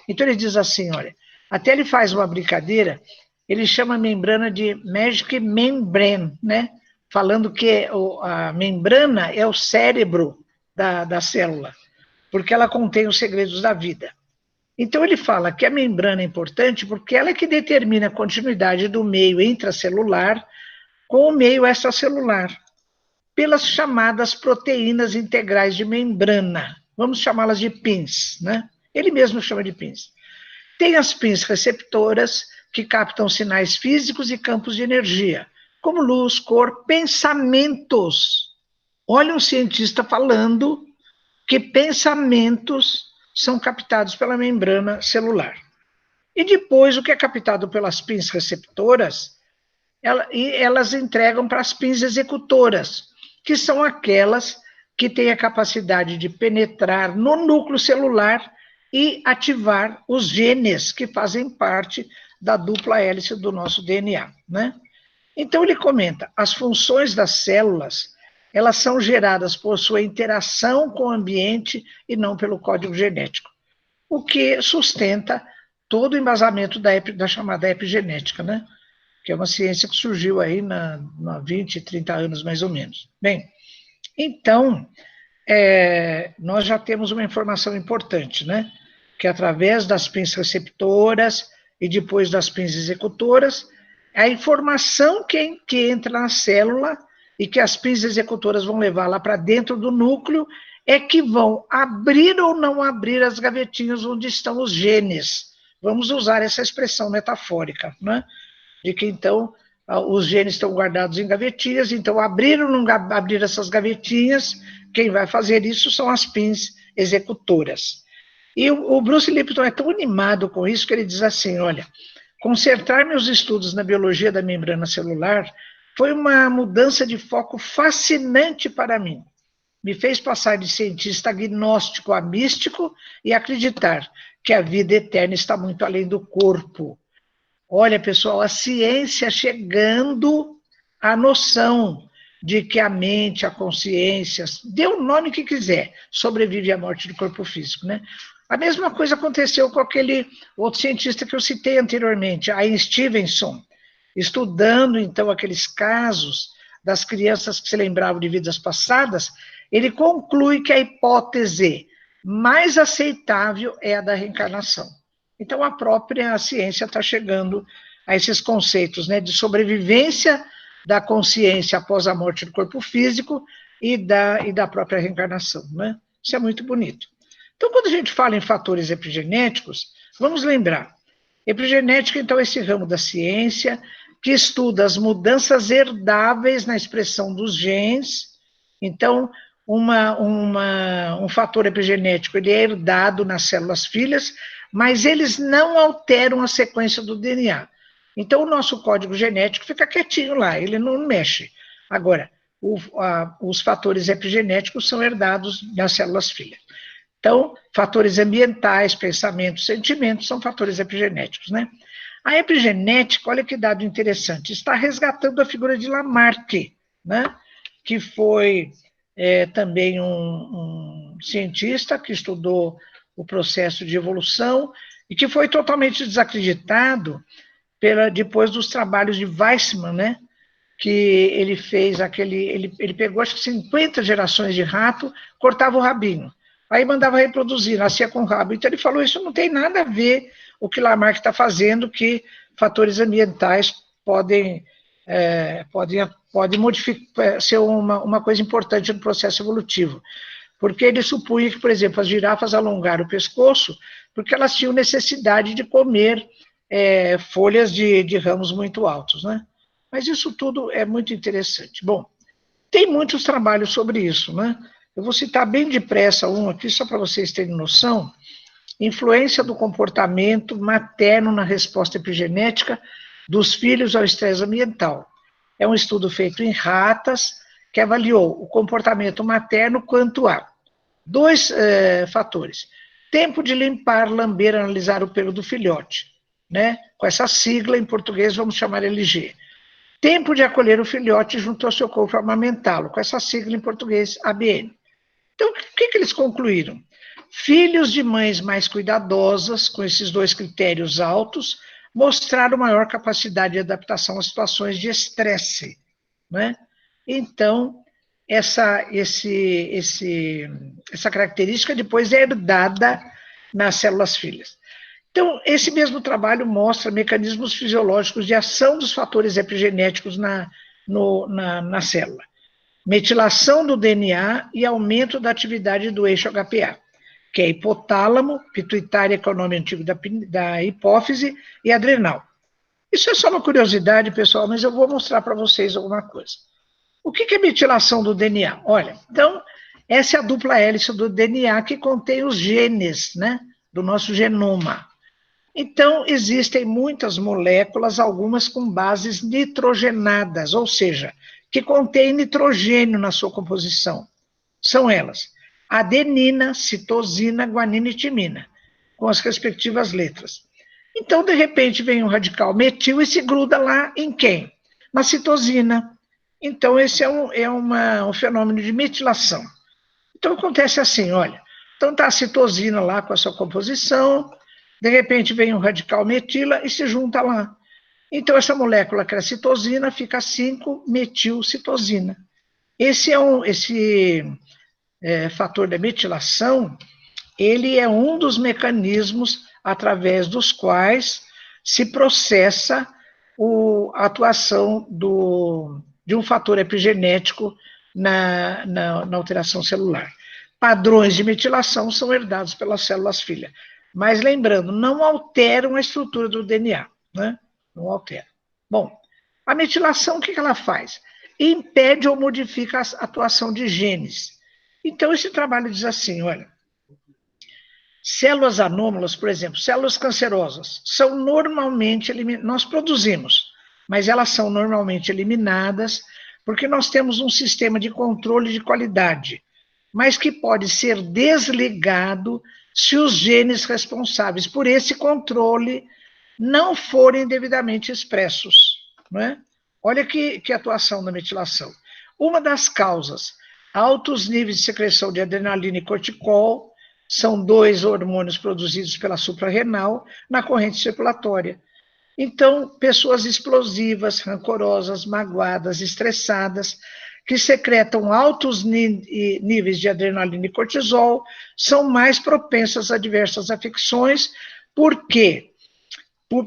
Então, ele diz assim, olha, até ele faz uma brincadeira, ele chama a membrana de Magic Membrane, né? Falando que a membrana é o cérebro da célula, porque ela contém os segredos da vida. Então, ele fala que a membrana é importante porque ela é que determina a continuidade do meio intracelular com o meio extracelular, pelas chamadas proteínas integrais de membrana. Vamos chamá-las de pins, né? Ele mesmo chama de pins. Tem as pins receptoras, que captam sinais físicos e campos de energia, como luz, cor, pensamentos. Olha um cientista falando que pensamentos são captados pela membrana celular. E depois, o que é captado pelas pins receptoras, elas entregam para as pins executoras, que são aquelas que têm a capacidade de penetrar no núcleo celular e ativar os genes que fazem parte da dupla hélice do nosso DNA, né? Então, ele comenta, as funções das células, elas são geradas por sua interação com o ambiente e não pelo código genético, o que sustenta todo o embasamento da chamada epigenética, né? Que é uma ciência que surgiu aí na 20, 30 anos, mais ou menos. Bem, então, nós já temos uma informação importante, né? Que através das pins receptoras e depois das pins executoras, a informação que entra na célula e que as pins executoras vão levar lá para dentro do núcleo é que vão abrir ou não abrir as gavetinhas onde estão os genes. Vamos usar essa expressão metafórica, né? De que, então, os genes estão guardados em gavetinhas, então, abrir ou não abrir essas gavetinhas, quem vai fazer isso são as pins executoras. E o Bruce Lipton é tão animado com isso que ele diz assim, olha, concertar meus estudos na biologia da membrana celular foi uma mudança de foco fascinante para mim. Me fez passar de cientista agnóstico a místico e acreditar que a vida eterna está muito além do corpo. Olha, pessoal, a ciência chegando à noção de que a mente, a consciência, dê o nome que quiser, sobrevive à morte do corpo físico, né? A mesma coisa aconteceu com aquele outro cientista que eu citei anteriormente, Ian Stevenson, estudando, então, aqueles casos das crianças que se lembravam de vidas passadas, ele conclui que a hipótese mais aceitável é a da reencarnação. Então, a própria ciência está chegando a esses conceitos, né, de sobrevivência da consciência após a morte do corpo físico e da própria reencarnação, né? Isso é muito bonito. Então, quando a gente fala em fatores epigenéticos, vamos lembrar, epigenética, então, é esse ramo da ciência que estuda as mudanças herdáveis na expressão dos genes. Então, um fator epigenético, ele é herdado nas células filhas, mas eles não alteram a sequência do DNA. Então, o nosso código genético fica quietinho lá, ele não mexe. Agora, os fatores epigenéticos são herdados das células filhas. Então, fatores ambientais, pensamentos, sentimentos são fatores epigenéticos, né? A epigenética, olha que dado interessante, está resgatando a figura de Lamarck, né? Que foi também um cientista que estudou o processo de evolução e que foi totalmente desacreditado depois dos trabalhos de Weissmann, né? Que ele fez ele pegou acho que 50 gerações de rato, cortava o rabinho, aí mandava reproduzir, nascia com rabo. Então ele falou, isso não tem nada a ver o que Lamarck está fazendo, que fatores ambientais podem modificar, ser uma coisa importante no processo evolutivo. Porque ele supunha que, por exemplo, as girafas alongaram o pescoço porque elas tinham necessidade de comer folhas de ramos muito altos, né? Mas isso tudo é muito interessante. Bom, tem muitos trabalhos sobre isso, né? Eu vou citar bem depressa um aqui, só para vocês terem noção. Influência do comportamento materno na resposta epigenética dos filhos ao estresse ambiental. É um estudo feito em ratas que avaliou o comportamento materno quanto a dois fatores. Tempo de limpar, lamber, analisar o pelo do filhote, né? Com essa sigla, em português, vamos chamar LG. Tempo de acolher o filhote junto ao seu corpo, amamentá-lo, com essa sigla em português, ABN. Então, o que eles concluíram? Filhos de mães mais cuidadosas, com esses dois critérios altos, mostraram maior capacidade de adaptação a situações de estresse, né? Então, essa característica depois é herdada nas células filhas. Então, esse mesmo trabalho mostra mecanismos fisiológicos de ação dos fatores epigenéticos na célula. Metilação do DNA e aumento da atividade do eixo HPA, que é hipotálamo, pituitária, que é o nome antigo da hipófise, e adrenal. Isso é só uma curiosidade, pessoal, mas eu vou mostrar para vocês alguma coisa. O que é metilação do DNA? Olha, então, essa é a dupla hélice do DNA que contém os genes, né, do nosso genoma. Então, existem muitas moléculas, algumas com bases nitrogenadas, ou seja, que contêm nitrogênio na sua composição. São elas: adenina, citosina, guanina e timina, com as respectivas letras. Então, de repente, vem um radical metil e se gruda lá em quem? Na citosina. Então, esse é um fenômeno de metilação. Então, acontece assim, olha, então está a citosina lá com a sua composição, de repente vem um radical metila e se junta lá. Então, essa molécula que é a citosina fica 5-metilcitosina. Esse fator da metilação, ele é um dos mecanismos através dos quais se processa a atuação de um fator epigenético na alteração celular. Padrões de metilação são herdados pelas células filha. Mas lembrando, não alteram a estrutura do DNA, né? Não altera. Bom, a metilação, o que ela faz? Impede ou modifica a atuação de genes. Então, esse trabalho diz assim, olha, células anômalas, por exemplo, células cancerosas, são normalmente eliminadas, nós produzimos, mas elas são normalmente eliminadas porque nós temos um sistema de controle de qualidade, mas que pode ser desligado se os genes responsáveis por esse controle não forem devidamente expressos, não é? Olha que atuação da metilação. Uma das causas, altos níveis de secreção de adrenalina e corticol, são dois hormônios produzidos pela suprarrenal na corrente circulatória. Então, pessoas explosivas, rancorosas, magoadas, estressadas, que secretam altos níveis de adrenalina e cortisol, são mais propensas a diversas afecções. Por quê?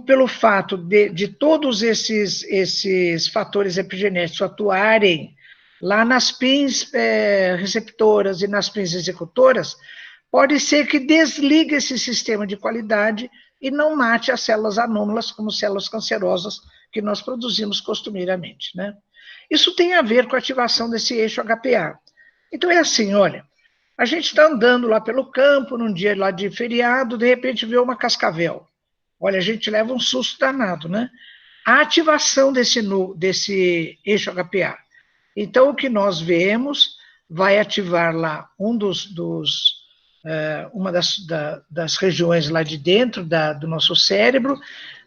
Pelo fato de todos esses fatores epigenéticos atuarem lá nas pins receptoras e nas pins executoras, pode ser que desligue esse sistema de qualidade e não mate as células anômalas, como células cancerosas que nós produzimos costumeiramente, né? Isso tem a ver com a ativação desse eixo HPA. Então é assim, olha, a gente está andando lá pelo campo, num dia lá de feriado, de repente vê uma cascavel. Olha, a gente leva um susto danado, né? a ativação desse eixo HPA. Então, o que nós vemos vai ativar lá uma das regiões lá de dentro do nosso cérebro,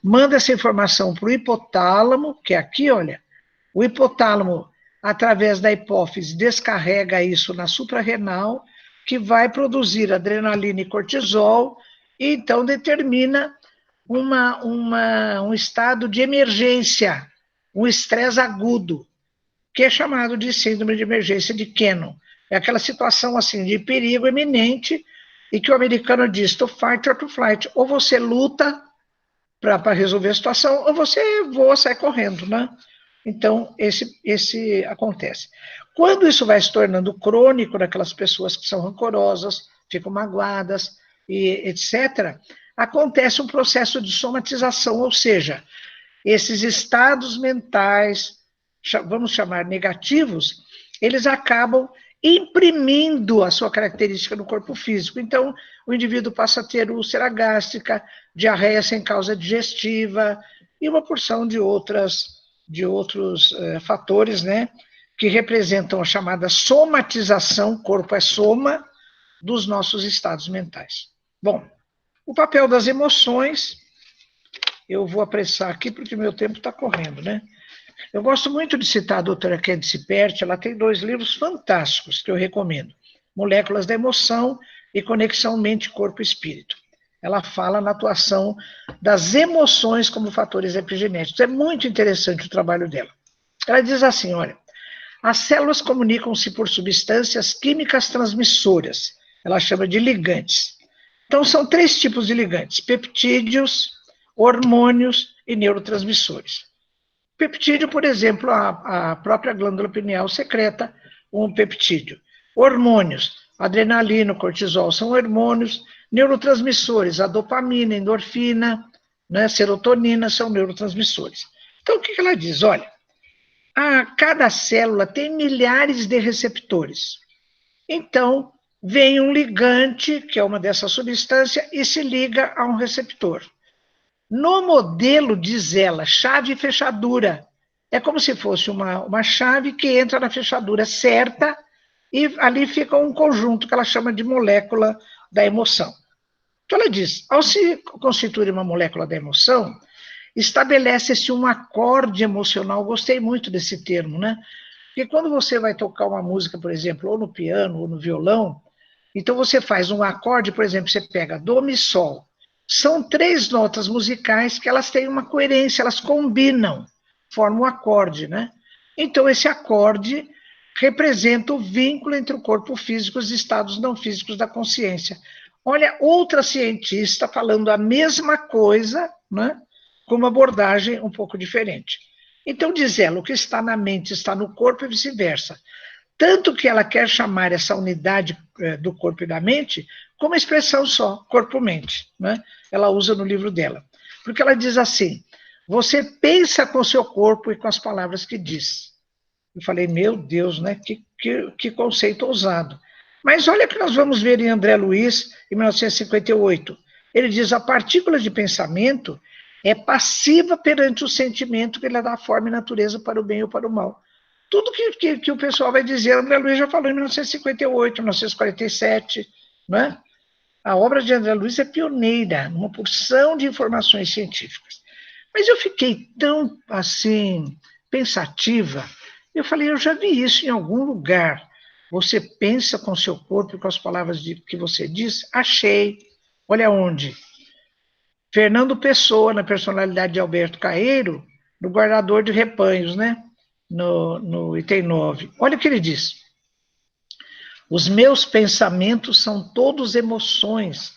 manda essa informação para o hipotálamo, que é aqui, olha, o hipotálamo, através da hipófise, descarrega isso na suprarrenal, que vai produzir adrenalina e cortisol, e então determina um estado de emergência, um estresse agudo, que é chamado de síndrome de emergência de Cannon. É aquela situação assim de perigo iminente e que o americano diz to fight or to flight. Ou você luta para resolver a situação, ou você voa, sai correndo, né? Então, esse acontece. Quando isso vai se tornando crônico naquelas pessoas que são rancorosas, ficam magoadas, e etc., acontece um processo de somatização, ou seja, esses estados mentais, vamos chamar negativos, eles acabam imprimindo a sua característica no corpo físico. Então, o indivíduo passa a ter úlcera gástrica, diarreia sem causa digestiva e uma porção de outros fatores, né, que representam a chamada somatização, corpo é soma, dos nossos estados mentais. Bom, o papel das emoções, eu vou apressar aqui porque meu tempo está correndo, né? Eu gosto muito de citar a doutora Candice Pert, ela tem 2 livros fantásticos que eu recomendo, Moléculas da Emoção e Conexão Mente-Corpo-Espírito. Ela fala na atuação das emoções como fatores epigenéticos. É muito interessante o trabalho dela. Ela diz assim, olha, as células comunicam-se por substâncias químicas transmissoras, ela chama de ligantes. Então, são 3 tipos de ligantes, peptídeos, hormônios e neurotransmissores. Peptídeo, por exemplo, a própria glândula pineal secreta um peptídeo. Hormônios, adrenalina, cortisol são hormônios. Neurotransmissores, a dopamina, endorfina, né, serotonina são neurotransmissores. Então, o que ela diz? Olha, cada célula tem milhares de receptores. Então, vem um ligante, que é uma dessas substâncias, e se liga a um receptor. No modelo, diz ela, chave e fechadura. É como se fosse uma chave que entra na fechadura certa e ali fica um conjunto que ela chama de molécula da emoção. Então ela diz, ao se constituir uma molécula da emoção, estabelece-se um acorde emocional, gostei muito desse termo, né? Porque quando você vai tocar uma música, por exemplo, ou no piano ou no violão, então você faz um acorde, por exemplo, você pega dó, mi, sol. São 3 notas musicais que elas têm uma coerência, elas combinam, formam um acorde, né? Então esse acorde representa o vínculo entre o corpo físico e os estados não físicos da consciência. Olha, outra cientista falando a mesma coisa, né, com uma abordagem um pouco diferente. Então, diz ela, o que está na mente está no corpo e vice-versa. Tanto que ela quer chamar essa unidade do corpo e da mente como expressão só, corpo-mente, né? Ela usa no livro dela. Porque ela diz assim, você pensa com o seu corpo e com as palavras que diz. Eu falei, meu Deus, né? Que conceito ousado. Mas olha que nós vamos ver em André Luiz, em 1958. Ele diz, a partícula de pensamento é passiva perante o sentimento que lhe dá forma e natureza para o bem ou para o mal. Tudo que o pessoal vai dizer, André Luiz já falou em 1958, 1947, né? A obra de André Luiz é pioneira, numa porção de informações científicas. Mas eu fiquei tão, assim, pensativa, eu falei, eu já vi isso em algum lugar. Você pensa com seu corpo e com as palavras que você diz? Achei. Olha onde. Fernando Pessoa, na personalidade de Alberto Caeiro, no Guardador de Rebanhos, né? No item 9. Olha o que ele diz. Os meus pensamentos são todos emoções.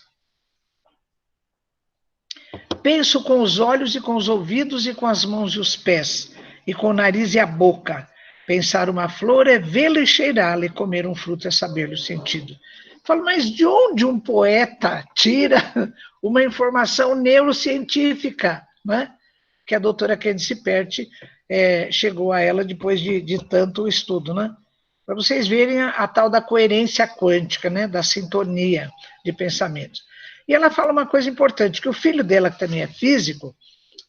Penso com os olhos e com os ouvidos e com as mãos e os pés, e com o nariz e a boca. Pensar uma flor é vê-la e cheirá-la, e comer um fruto é saber-lhe o sentido. Falo, mas de onde um poeta tira uma informação neurocientífica, né? Que a doutora Candice Pert chegou a ela depois de tanto estudo, né? Para vocês verem a tal da coerência quântica, né? Da sintonia de pensamentos. E ela fala uma coisa importante, que o filho dela, que também é físico,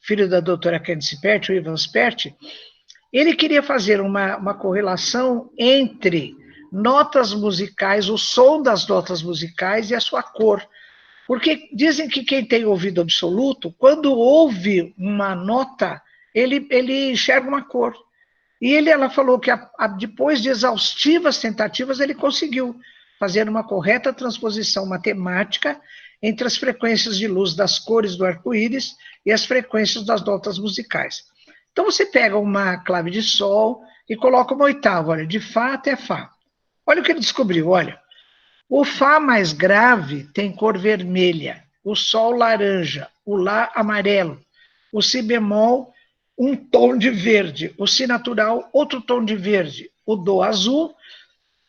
filho da doutora Candice Perty, o Ivan Perty, ele queria fazer uma correlação entre notas musicais, o som das notas musicais e a sua cor. Porque dizem que quem tem ouvido absoluto, quando ouve uma nota, ele enxerga uma cor. E ela falou que depois de exaustivas tentativas, ele conseguiu fazer uma correta transposição matemática entre as frequências de luz das cores do arco-íris e as frequências das notas musicais. Então, você pega uma clave de sol e coloca uma oitava, olha, de Fá até Fá. Olha o que ele descobriu, olha. O Fá mais grave tem cor vermelha, o Sol laranja, o Lá amarelo, o Si bemol um tom de verde, o Si natural outro tom de verde, o Dó azul,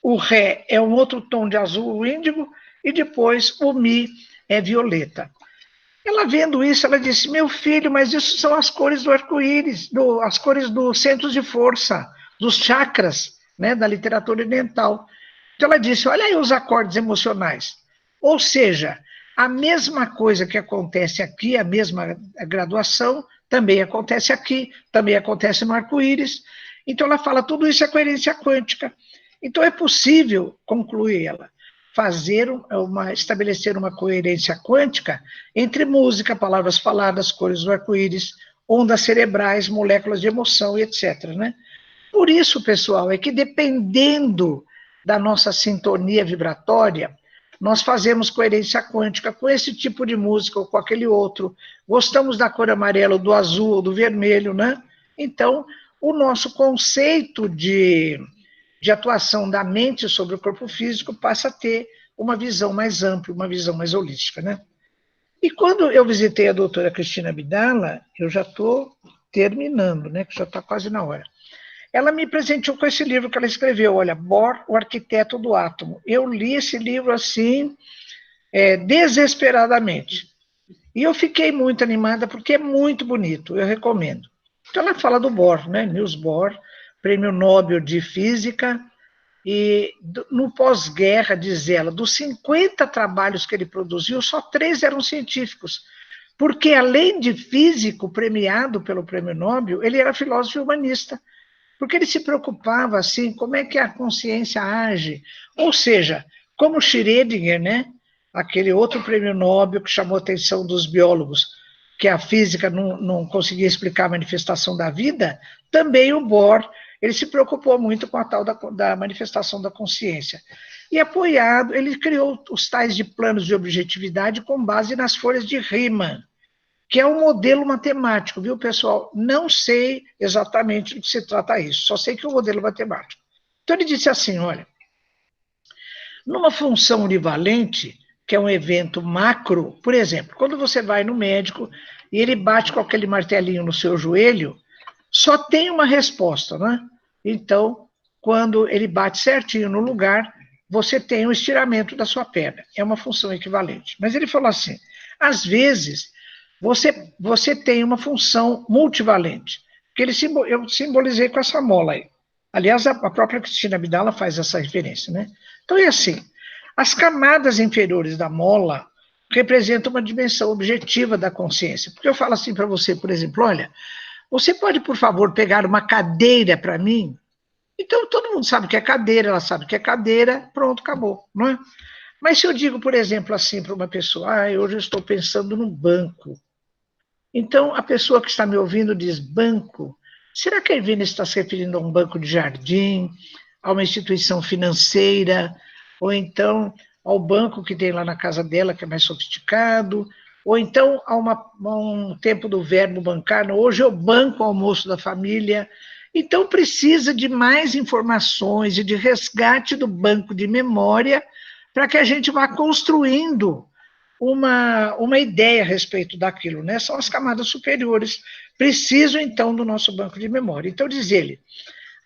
o Ré é um outro tom de azul, o índigo, e depois o Mi é violeta. Ela vendo isso, ela disse, meu filho, mas isso são as cores do arco-íris, as cores dos centros de força, dos chakras, né, da literatura oriental. Então ela disse, olha aí os acordes emocionais. Ou seja, a mesma coisa que acontece aqui, a mesma graduação, também acontece aqui, também acontece no arco-íris. Então ela fala, tudo isso é coerência quântica. Então é possível, conclui ela, estabelecer uma coerência quântica entre música, palavras faladas, cores do arco-íris, ondas cerebrais, moléculas de emoção e etc. Né? Por isso, pessoal, é que dependendo da nossa sintonia vibratória, nós fazemos coerência quântica com esse tipo de música ou com aquele outro. Gostamos da cor amarela, do azul ou do vermelho, né? Então, o nosso conceito de atuação da mente sobre o corpo físico passa a ter uma visão mais ampla, uma visão mais holística, né? E quando eu visitei a doutora Cristina Abdala, eu já estou terminando, né? Que já está quase na hora. Ela me presenteou com esse livro que ela escreveu, olha, Bohr, o arquiteto do átomo. Eu li esse livro assim, desesperadamente. E eu fiquei muito animada porque é muito bonito, eu recomendo. Então ela fala do Bohr, né? Niels Bohr, Prêmio Nobel de Física, e no pós-guerra, diz ela, dos 50 trabalhos que ele produziu, só 3 eram científicos, porque além de físico premiado pelo Prêmio Nobel, ele era filósofo e humanista, porque ele se preocupava, assim, como é que a consciência age, ou seja, como Schrödinger, né, aquele outro prêmio Nobel que chamou a atenção dos biólogos, que a física não conseguia explicar a manifestação da vida, também o Bohr, ele se preocupou muito com a tal da manifestação da consciência. E apoiado, ele criou os tais de planos de objetividade com base nas folhas de Riemann, que é um modelo matemático, viu, pessoal? Não sei exatamente do que se trata isso, só sei que é um modelo matemático. Então ele disse assim, olha, numa função univalente, que é um evento macro, por exemplo, quando você vai no médico e ele bate com aquele martelinho no seu joelho, só tem uma resposta, né? Então, quando ele bate certinho no lugar, você tem um estiramento da sua perna. É uma função equivalente. Mas ele falou assim, às vezes, você tem uma função multivalente, que eu simbolizei com essa mola aí. Aliás, a própria Cristina Abdala faz essa referência, né? Então é assim, as camadas inferiores da mola representam uma dimensão objetiva da consciência. Porque eu falo assim para você, por exemplo, olha, você pode, por favor, pegar uma cadeira para mim? Então, todo mundo sabe o que é cadeira, ela sabe o que é cadeira, pronto, acabou, não é? Mas se eu digo, por exemplo, assim para uma pessoa, hoje eu estou pensando no banco. Então, a pessoa que está me ouvindo diz, banco, será que a Irvine está se referindo a um banco de jardim, a uma instituição financeira, ou então ao banco que tem lá na casa dela, que é mais sofisticado, ou então a um tempo do verbo bancar, hoje é o banco almoço da família. Então, precisa de mais informações e de resgate do banco de memória para que a gente vá construindo uma ideia a respeito daquilo, né? São as camadas superiores, precisam, então, do nosso banco de memória. Então, diz ele,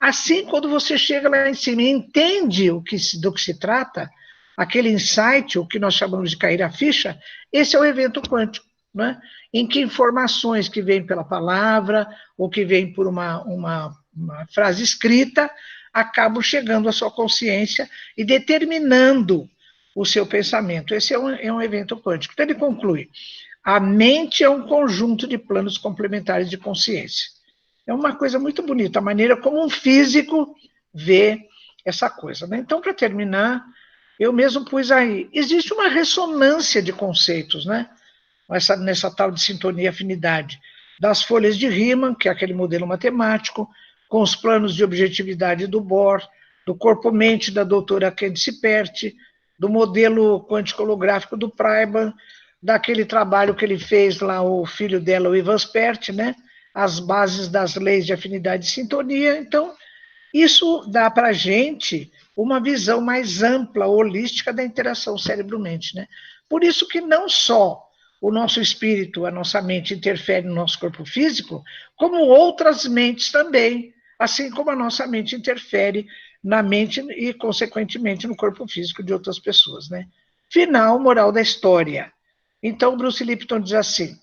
assim, quando você chega lá em cima e entende do que se trata, aquele insight, o que nós chamamos de cair a ficha, esse é o evento quântico, né? Em que informações que vêm pela palavra, ou que vêm por uma frase escrita, acabam chegando à sua consciência e determinando o seu pensamento. Esse é um evento quântico. Então ele conclui, A mente é um conjunto de planos complementares de consciência. É uma coisa muito bonita, a maneira como um físico vê essa coisa, né? Então, para terminar, eu mesmo pus aí, existe uma ressonância de conceitos, né? Nessa tal de sintonia e afinidade, das folhas de Riemann, que é aquele modelo matemático, com os planos de objetividade do Bohr, do corpo-mente da doutora Candice Pert, do modelo quântico-holográfico do Preiban, daquele trabalho que ele fez lá, o filho dela, o Ivan Pert, né? As bases das leis de afinidade e sintonia. Então, isso dá para a gente uma visão mais ampla, holística da interação cérebro-mente, né? Por isso que não só o nosso espírito, a nossa mente interfere no nosso corpo físico, como outras mentes também, assim como a nossa mente interfere na mente e, consequentemente, no corpo físico de outras pessoas, né? Final, moral da história. Então, Bruce Lipton diz assim,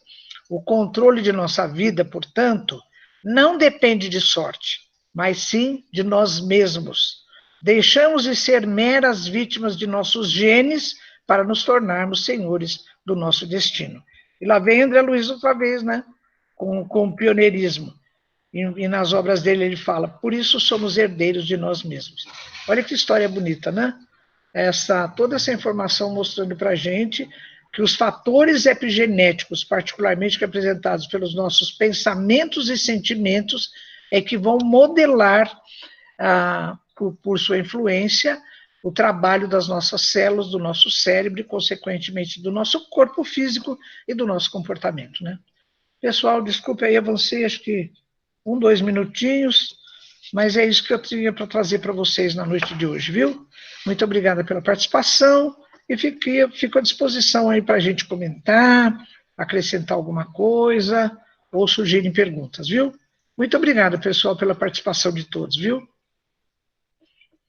o controle de nossa vida, portanto, não depende de sorte, mas sim de nós mesmos. Deixamos de ser meras vítimas de nossos genes para nos tornarmos senhores do nosso destino. E lá vem André Luiz outra vez, né? Com o pioneirismo. E nas obras dele ele fala, por isso somos herdeiros de nós mesmos. Olha que história bonita, né? Toda essa informação mostrando para a gente que os fatores epigenéticos, particularmente representados pelos nossos pensamentos e sentimentos, é que vão modelar, por sua influência, o trabalho das nossas células, do nosso cérebro e, consequentemente, do nosso corpo físico e do nosso comportamento, né? Pessoal, desculpe aí, avancei, acho que 2 minutinhos, mas é isso que eu tinha para trazer para vocês na noite de hoje, viu? Muito obrigada pela participação e fico à disposição aí para a gente comentar, acrescentar alguma coisa ou sugerir perguntas, viu? Muito obrigada, pessoal, pela participação de todos, viu?